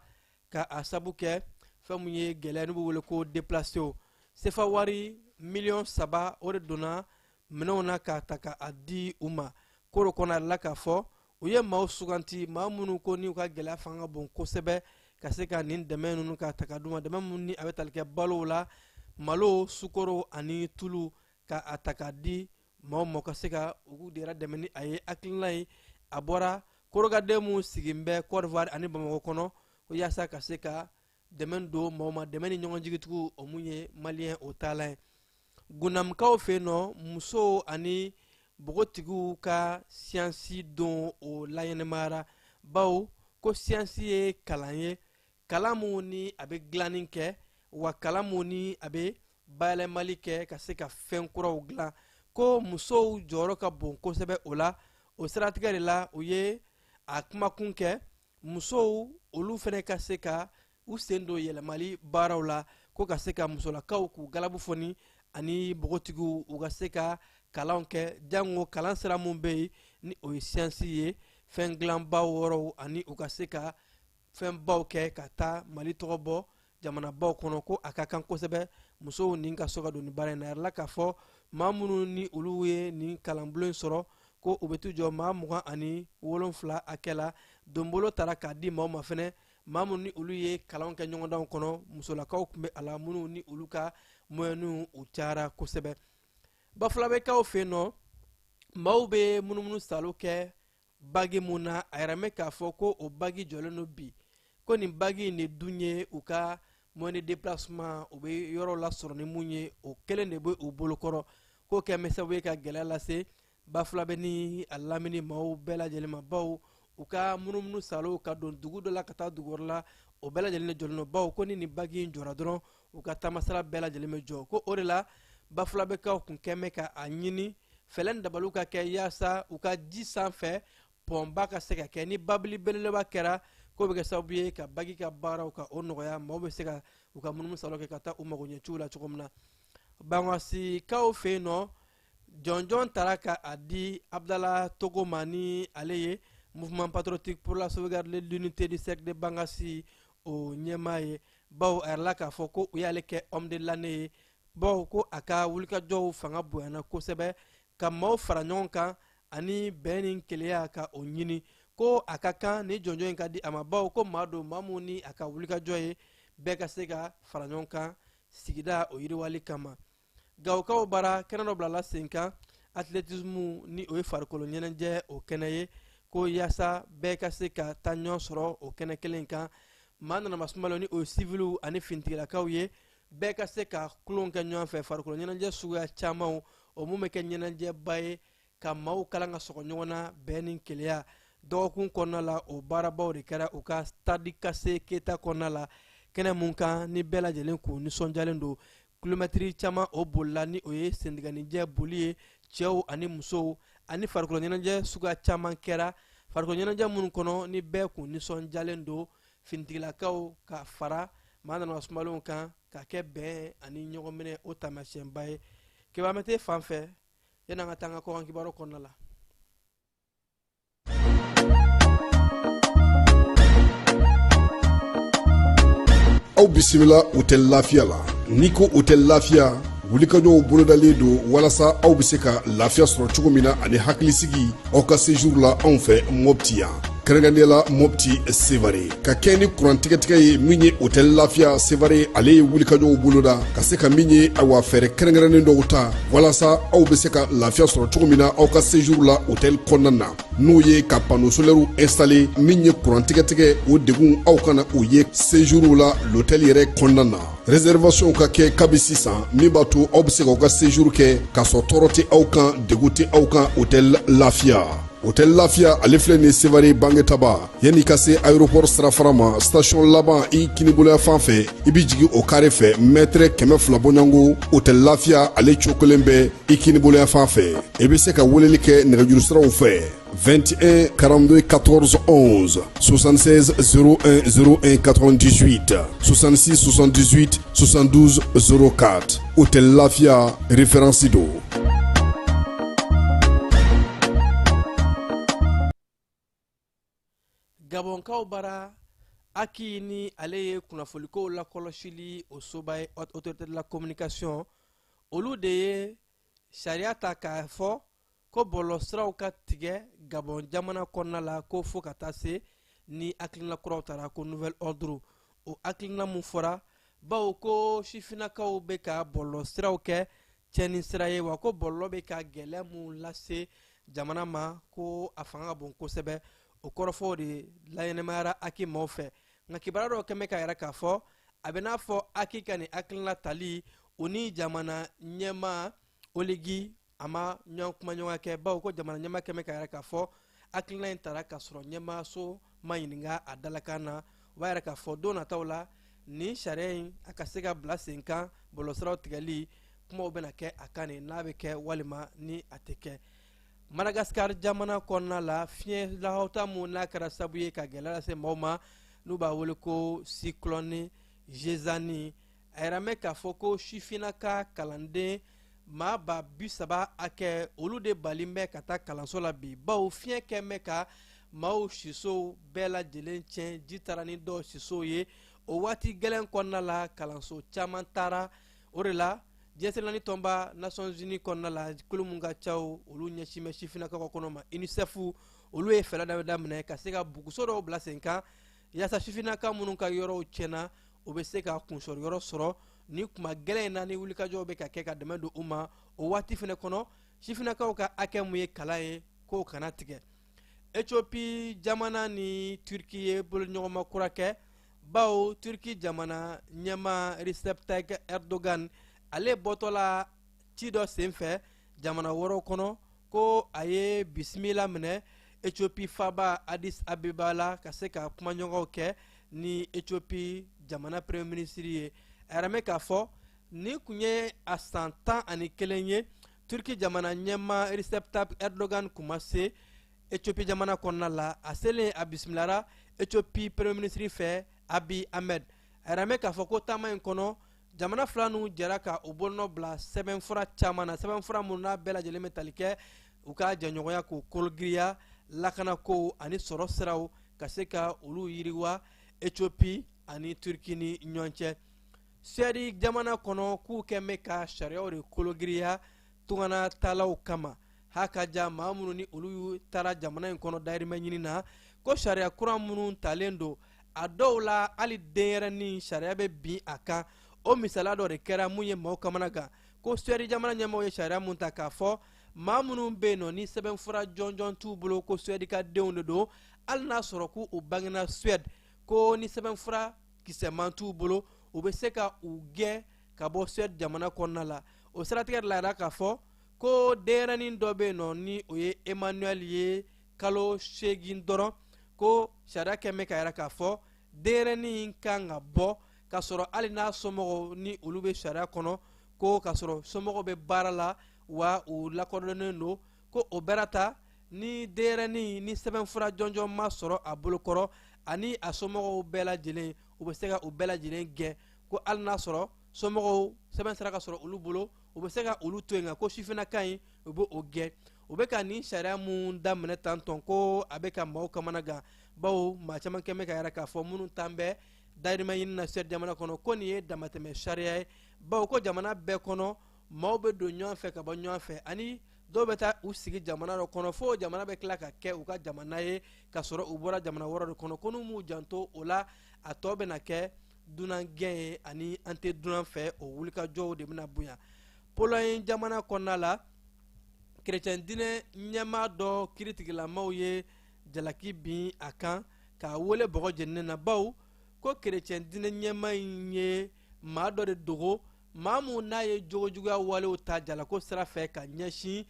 ka a sabu kɛ fɛn mun ye gɛlɛya n'u bɛ wele ko déplacé o sefa wari $3 o de donna minɛnw na k'a ta ka a di u ma koro kɔnɔ a la k'a fɔ u ye maaw suganti maa minnu ko n'u ka gɛlɛya fanga bon kosɛbɛ ka se ka nin dɛmɛ ninnu ka ta ka d'u ma dɛmɛ minnu ni a bɛ tali kɛ balow la malo sukoro ani tulu ka a ta ka di maaw ma ka se ka u yɛrɛ dɛmɛ ni a ye hakilina ye a bɔra korokaden mun sigilen bɛ Côte d'Ivoire ani Bamakɔ kɔnɔ ko yaasa ka se ka dɛmɛ don maaw ma dɛmɛ ni ɲɔgɔn jigitigiw o mun ye maliyɛn o taalan ye gunamkaw fɛ yen nɔ musow ani bogotigiw ka siyansi don o layɛnɛmayara bawo ko siyansi ye kalan ye kalan mun ni a bɛ dilanni kɛ wa kalan mun ni a bɛ bayɛlɛmali kɛ ka se ka fɛn kuraw dilan ko musow jɔyɔrɔ ka bon kosɛbɛ o la o siratigɛ de la u ye a kumakun kɛ musow olu fana ka se ka u sen don yɛlɛmali baaraw la ko ka se ka musolakaw k'u galabu fɔni ani bogotigiw u ka se ka kalanw kɛ jango kalan sira mun bɛ yen ni o ye siyansi ye fɛn dilanbaw wɔɔrɔw ani u ka se ka fɛn baw kɛ ka taa Mali tɔgɔ bɔ jamanabaw kɔnɔ ko a ka kan kosɛbɛ musow nin ka so ka don nin baara in na yɛrɛ la k'a fɔ maa minnu ni olu ye nin kalanbulon in sɔrɔ ko u bɛ t'u jɔ maa 27 hakɛ la donbolo taara k'a di maaw ma fɛnɛ maa minnu ni olu ye kalanw kɛ ɲɔgɔndanw kɔnɔ musolakaw tun bɛ a la minnu ni olu ka moyɛnniw u cayara kosɛbɛ bafulabɛkaw fɛ yen nɔ maaw bɛ munumunu salo kɛ bagi mun na a yɛrɛ mɛn k'a fɔ ko o bagi jɔlen don bi ko nin bagi in de dun ye u ka moyen de déplacement u bɛ yɔrɔ la sɔrɔ ni mun ye o kelen de bɛ u bolokɔrɔ k'o kɛ bɛ sababu ye ka gɛlɛya lase bafulabɛ ni a lamini maaw bɛɛ lajɛlen ma bawo u ka munumunu salo ka don dugu dɔ la ka taa dugu wɛrɛ la o bɛɛ lajɛlen de jɔlen don bawo ko ni nin bagi in jɔra dɔrɔn u ka taamasira bɛɛ lajɛlen bɛ jɔ ko o de la bafulabɛkaw kun kɛn bɛ ka a ɲini fɛlɛni dabaliw ka kɛ yaasa u ka ji sanfɛ pɔnba ka se ka kɛ ni babili belebeleba kɛra k'o bɛ kɛ sababu ye ka bagi ka baaraw ka o nɔgɔya maaw bɛ se ka u ka munumunu salo kɛ ka taa u magoɲɛciw la cogo min na bangɔsikaw fɛ yen nɔ jɔnjɔn taara ka a di Abdala Togo ma ni ale ye mouvement patriotique pour la sauvegarde de l'unité du cercle de Bangasi o ɲɛmaa ye bawo a yɛrɛ la k'a fɔ ko u y'ale kɛ homme de l'année ye bawo ko a ka wulikajɔw fanga bonyana kosɛbɛ ka maaw fara ɲɔgɔn kan ani bɛn ni kelenya ka o ɲini ko a ka kan ni jɔnjɔn in ka di a ma bawo ko maa don maa mun ni a ka wulikajɔ ye bɛɛ ka se ka fara ɲɔgɔn kan sigida o yiriwali kama Gawokaw bara kɛnɛ dɔ bilala sen kan athlétisme ni o ye farikolo ɲɛnajɛ o kɛnɛ ye ko yaasa bɛɛ ka se ka taa ɲɔgɔn sɔrɔ o kɛnɛ kelen kan maa nana masumalo ni o ye civiliw ani finitigilakaw ye bɛɛ ka se ka kulon kɛ ɲɔgɔn fɛ farikolo ɲɛnajɛ suguya camanw o mun bɛ kɛ ɲɛnajɛba ye ka maaw kalan ka sɔgɔ ɲɔgɔn na bɛn ni keleya dɔgɔkun kɔnɔna la o baarabaw de kɛra u ka stade kase keta kɔnɔna la kɛnɛ mun kan ni bɛɛ lajɛlen k'u nisɔndiyalen don kilomɛtiri caman o bolila ni o ye sendiganijɛ boli ye cɛw ani musow ani farikolo ɲɛnajɛ suguya caman kɛra farikolo ɲɛnajɛ minnu kɔnɔ ni bɛɛ k'u nisɔndiyalen don finitigilakaw ka fara maa nana masumalenw kan ka kɛ bɛn ani ɲɔgɔn minɛ o taamasiyɛnba ye kebamɛte fan fɛ yan'an ka taa an ka kɔkan kibaru kɔnɔna la. aw bisimila hôtel lafiya la n'i ko hôtel lafiya wulikajɔw bolodalen don walasa aw bɛ se ka lafiya sɔrɔ cogo min na ani hakilisigi aw ka séjour la anw fɛ Mopti yan kɛrɛnkɛrɛnnenya Mopti Sevare ka kɛ ni kurantigɛtigɛ ye min ye hôtel lafiya Sevare ale ye wulikajɔw boloda ka se ka min ye awa fɛɛrɛ kɛrɛnkɛrɛnnen dɔw ta walasa aw bɛ se ka lafiya sɔrɔ cogo min na aw ka séjour la hôtel kɔnɔna na n'o ye ka panneau solaire installé min ye kurantigɛtigɛ o degun aw kana o ye séjour la l'hôtel yɛrɛ kɔnɔna na réservation ka kɛ kabi sisan min b'a to aw bɛ se k'aw ka séjour kɛ k'a sɔrɔ tɔɔrɔ tɛ aw kan degun tɛ aw kan hôtel lafiya. hôtel lafiya ale filɛ nin Sevare bangetaba yan'i ka se aéroport sirafara ma station laban i kiniboloya fan fɛ i bi jigi o kare fɛ mètre 200 bɔɲango hôtel lafiya ale cokolen bɛ i kiniboloya fan fɛ i bɛ se ka weleli kɛ nɛgɛjuru siraw fɛ 21 42 14 11 76 01 01 98 66 78 72 04 hôtel lafiya référence do. Gabonkaw bara aki ni ale ye kunnafonikow lakɔlɔsili o soba ye autorité de la communication olu de ye sariya ta k'a fɔ ko bɔlɔsiraw ka tigɛ Gabon jamana kɔnɔna la ko fo ka taa se ni hakilina kuraw tara ko nouvel ordre o hakilina mun fɔra bawo ko sifinakaw bɛ ka bɔlɔsiraw kɛ tiɲɛni sira ye wa ko bɔlɔ bɛ ka gɛlɛya mun lase jamana ma ko a fanga ka bon kosɛbɛ o kɔrɔfɔw de layɛnɛmayara aki maaw fɛ nka kibaruya dɔw kɛmɛ ka yɛrɛ k'a fɔ a bɛ n'a fɔ aki ka nin hakilina tali o ni jamana ɲɛmaa oligi a ma ɲɔgɔn kumaɲɔgɔn kɛ bawo ko jamana ɲɛmaa kɛmɛ ka yɛrɛ k'a fɔ hakilina in tara ka sɔrɔ ɲɛmaaso ma ɲininka a dalakan na o b'a yɛrɛ k'a fɔ don nataw la nin sariya in a ka se ka bila sen kan bɔlɔsiraw tigɛli kumaw bɛna kɛ a kan nin n'a bɛ kɛ walima ni a tɛ kɛ. Madagascar jamana kɔnɔna la fiɲɛ lahawta mun n'a kɛra sabu ye ka gɛlɛya lase maaw ma n'u b'a wele ko cyclone Gézani a yɛrɛ mɛn k'a fɔ ko sifinaka kalanden maa ba 30 hakɛ olu de balen bɛ ka taa kalanso la bi bawo fiɲɛ kɛ mɛn ka maaw sisow bɛɛ lajɛlen tiɲɛ ji taara ni dɔw sisow ye o waati gɛlɛn kɔnɔna la kalanso caman taara o de la jɛnsɛnɛni tɔnba Nations Unies kɔnɔna la kolo mun ka ca olu ɲɛsin bɛ sifinakaw ka kɔnɔ ma UNICEF olu ye fɛɛrɛ daminɛ ka se ka buguso dɔw bila sen kan yaasa sifinaka minnu ka yɔrɔw tiɲɛna o bɛ se ka kunsɔrɔ yɔrɔ sɔrɔ ni kuma gɛlɛn in na ni wulikajɔw bɛ ka kɛ ka dɛmɛ don u ma o waati fana kɔnɔ sifinakaw ka hakɛ mun ye kalan ye k'o kana tigɛ. Ethiopie jamana ni Turki ye boloɲɔgɔnma kura kɛ bawo Turki jamana ɲɛmaa Recep Tayyip Erdogan ale bɔtɔla ci dɔ senfɛ jamana wɔɔrɔw kɔnɔ ko a ye bisimila minɛ Ethiopie faba Addis Abeba la ka se ka kumaɲɔgɔnw kɛ ni Ethiopie jamana premier ministre ye a yɛrɛ mɛn k'a fɔ ni kun ye a san 11 ye Turki jamana ɲɛmaa Recep Tayyip Erdogan kun ma se Ethiopie jamana kɔnɔna la a selen a bisimilara Ethiopie premier ministre fɛ Abiy Ahmed a yɛrɛ mɛn k'a fɔ ko taama in kɔnɔ jamana fila ninnu jɛra ka u bolonɔ bila sɛbɛnfura caman na sɛbɛnfura minnu n'a bɛɛ lajɛlen bɛ tali kɛ u ka jɛɲɔgɔnya k'u kologiriya lakanakow ani sɔrɔ siraw ka se ka olu yiriwa Ethiopie ani Turki ni ɲɔgɔn cɛ. Suède jamana kɔnɔ k'u kɛn bɛ ka sariyaw de kologiriya tungana taalaw kama hakaja maa minnu ni olu taara jamana in kɔnɔ dayirimɛ ɲini na ko sariya kura minnu talen don a dɔw la hali denyɛrɛnin sariya bɛ bin a kan o misaliya dɔ de kɛra mun ye maaw kamana gan ko Suède jamana ɲɛmɔgɔ ye sariya mun ta k'a fɔ maa minnu bɛ yen nɔ ni sɛbɛnfura jɔnjɔn t'u bolo ko Suède ka denw de don hali n'a sɔrɔ ko u bangena Suède ko ni sɛbɛnfura kisɛman t'u bolo u bɛ se ka u gɛn ka bɔ Suède jamana kɔnɔna la o siratigɛ de la yɛrɛ k'a fɔ ko denyɛrɛnin dɔ bɛ yen nɔ ni o ye Emmanuel ye kalo 8 dɔrɔn ko sariya kɛmɛ ka yɛrɛ k'a fɔ denyɛrɛnin kan ka bɔ ka sɔrɔ hali n'a somɔgɔw ni olu bɛ sariya kɔnɔ ko ka sɔrɔ somɔgɔw bɛ baara la wa u lakɔdɔnnen don ko o bɛɛ ta ni denyɛrɛnin ni sɛbɛnfura jɔnjɔn ma sɔrɔ a bolokɔrɔ ani a somɔgɔw bɛɛ lajɛlen u bɛ se ka u bɛɛ lajɛlen gɛn ko hali n'a sɔrɔ somɔgɔw sɛbɛn sera ka sɔrɔ olu bolo u bɛ se ka olu to yen nka ko sifinnaka in u bɛ o gɛn u bɛ ka nin sariya mun daminɛ tantɔn ko a bɛ ka maaw kamana gan bawo maa caman kɛn bɛ ka yɛrɛ k'a fɔ minnu t'an bɛɛ dayirimɛ ɲini na Suède jamana kɔnɔ ko nin ye damatɛmɛ sariya ye bawo ko jamana bɛɛ kɔnɔ maaw bɛ don ɲɔgɔn fɛ ka bɔ ɲɔgɔn fɛ ani dɔw bɛ taa u sigi jamana dɔ kɔnɔ fo jamana bɛ tila ka kɛ u ka jamana ye ka sɔrɔ u bɔra jamana wɛrɛ de kɔnɔ ko n'u m'u janto o la a tɔ bɛ na kɛ dunan gɛn ye ani an tɛ dunan fɛ o wulikajɔw de bɛna bonya Pologne jamana kɔnɔna la kerecɛn dinɛ ɲɛmaa dɔ kiritigilamaw ye jalaki bin a kan k'a wele bɔgɔ jeninen na bawo ko kerecɛn dinɛ ɲɛmaa in ye maa dɔ de dogo maa mun n'a ye jogojuguya walew ta jalako sira fɛ ka ɲɛsin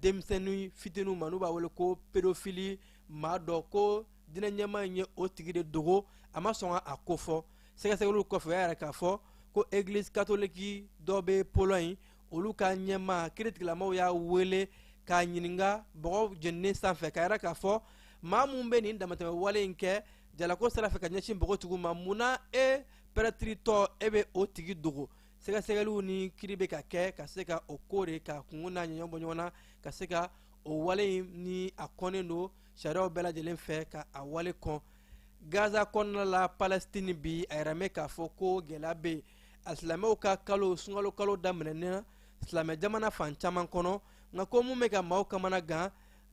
denmisɛnnin fitininw ma n'u b'a wele ko pédophile maa dɔ ko dinɛ ɲɛmaa in ye o tigi de dogo a ma sɔn a ko fɔ sɛgɛsɛgɛliw kɔfɛ a yɛrɛ k'a fɔ ko église catholique dɔ bɛ Pologne olu ka ɲɛmaa kiritigilamaw y'a wele k'a ɲininka bɔgɔ jeninen sanfɛ k'a yɛrɛ k'a fɔ maa mun bɛ nin damatɛmɛ wale in kɛ jalako sira fɛ ka ɲɛsin npogotigiw ma munna prêtre tɔ e bɛ o tigi dogo sɛgɛsɛgɛliw ni kiri bɛ ka kɛ ka se ka o ko de ka kungo n'a ɲɔgɔn bɔ ɲɔgɔn na ka se ka o wale in ni a kɔnnen don sariyaw bɛɛ lajɛlen fɛ ka a wale kɔn Gaza kɔnɔna la Palestine bi a yɛrɛ mɛ k'a fɔ ko gɛlɛya bɛ yen a silamɛw ka kalo sunkalo kalo daminɛna silamɛ jamana fan caman kɔnɔ nka ko mun bɛ ka maaw kamana gan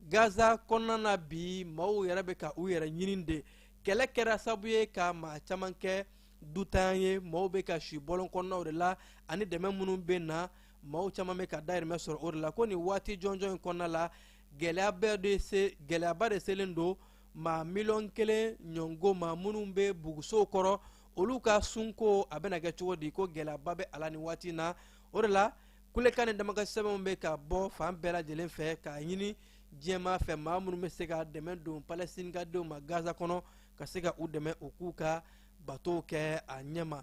Gaza kɔnɔna na bi maaw yɛrɛ bɛ ka u yɛrɛ ɲini de kɛlɛ kɛra sababu ye ka maa caman kɛ dutan ye maaw bɛ ka si bɔlɔn kɔnɔnaw de la ani dɛmɛ minnu bɛ na maaw caman bɛ ka dayirimɛ sɔrɔ o de la ko nin waati jɔnjɔn in kɔnɔna la gɛlɛyaba de selen don maa 1,000,000 ɲɔngo ma minnu bɛ bugusow kɔrɔ olu ka sunko a bɛna kɛ cogo di ko gɛlɛyaba bɛ a la nin waati in na o de la kulekan ni damakasi sɛbɛnw bɛ ka bɔ fan bɛɛ lajɛlen fɛ k'a ɲini diɲɛma fɛ maa minnu bɛ se ka dɛmɛ don Palestine ka denw ma Gaza kɔnɔ ka se ka u dɛmɛ u k'u ka batow kɛ a ɲɛma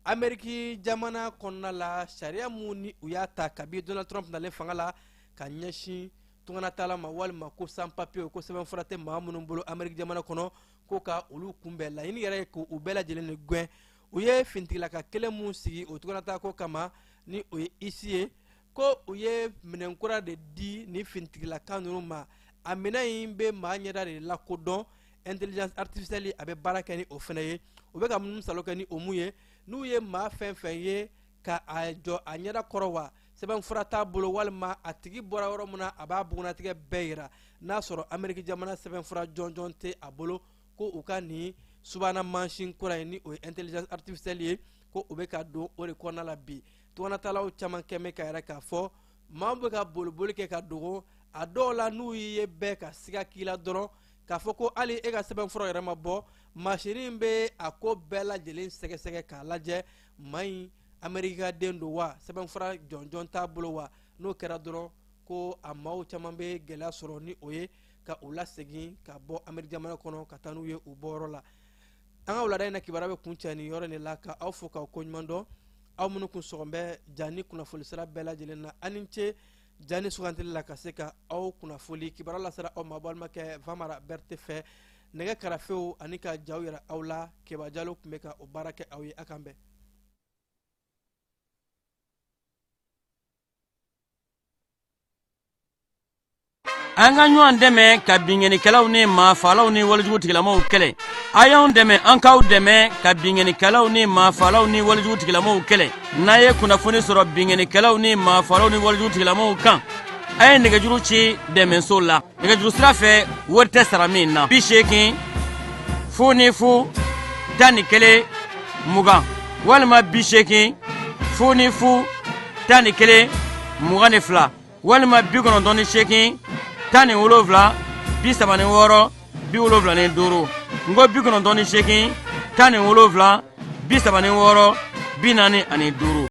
Amérique jamana kɔnɔna la sariya mun ni u y'a ta kabi Donald Trump nalen fanga la ka ɲɛsin tunganatala ma walima ko sans papier ko sɛbɛnfura tɛ maa minnu bolo Amérique jamana kɔnɔ ko ka olu kunbɛn laɲini yɛrɛ ye k'u bɛɛ lajɛlen de gɛn u ye fintigilaka kelen mun sigi o tunganata ko kama ni o ye isi ye ko u ye minɛnkura de di ni fintigilaka ninnu ma a minɛn in bɛ maa ɲɛda de lakodɔn intelligence artificielle a bɛ baara kɛ ni o fana ye u bɛ ka mun salo kɛ ni o mun ye n'u ye maa fɛn fɛn ye ka a jɔ a ɲɛda kɔrɔ wa sɛbɛnfura t'a bolo walima a tigi bɔra yɔrɔ min na a b'a bugunatigɛ bɛɛ yira n'a sɔrɔ Amérique jamana sɛbɛnfura jɔnjɔn tɛ a bolo ko u ka nin subahana mansin kura ye ni o ye intelligence artificielle ye ko u bɛ ka don o de kɔnɔna la bi tunganatalaw caman kɛn bɛ ka yɛrɛ k'a fɔ maa bɛ ka boliboli kɛ ka dogo a dɔw la n'u ye bɛɛ ka siga k'i la dɔrɔn k'a fɔ ko hali e ka sɛbɛnfura yɛrɛ ma bɔ masini in bɛ a ko bɛɛ lajɛlen sɛgɛsɛgɛ k'a lajɛ maa in Amérique den don wa sɛbɛnfura jɔnjɔn t'a bolo wa n'o kɛra dɔrɔn ko a maaw caman bɛ gɛlɛya sɔrɔ ni o ye ka u lasegin ka bɔ Amérique jamana kɔnɔ ka taa n'u ye u bɔyɔrɔ la an ka wulada in na kibaruya bɛ kun cɛ nin yɔrɔ in la ka aw fo k'aw koɲuman dɔn aw minnu kun sɔgɔn bɛ ja ni kunnafoni sira bɛɛ lajɛlen na ani ce ja ni sugantili la ka se ka aw kunnafoni kibaruya lasera aw ma balimakɛ Famara Berete fɛ nɛgɛ karafew ani ka jaw yɛrɛ aw la Keba Jalo tun bɛ ka o baara kɛ aw ye a kan bɛn. an ka ɲɔgɔn dɛmɛ ka bingenikɛlaw ni maafalaw ni walijugutigilamaw kɛlɛ a y'anw dɛmɛ an k'aw dɛmɛ ka bingenikɛlaw ni maafalaw ni walijugutigilamaw kɛlɛ n'a ye kunnafoni sɔrɔ bingenikɛlaw ni maafalaw ni walijugutigilamaw kan a ye nɛgɛjuru ci dɛmɛso la nɛgɛjuru sira fɛ wari tɛ sara min na 80 00 11 20 walima 80 00 11 22 walima 98 17 36 75 ngo 98 17 36 45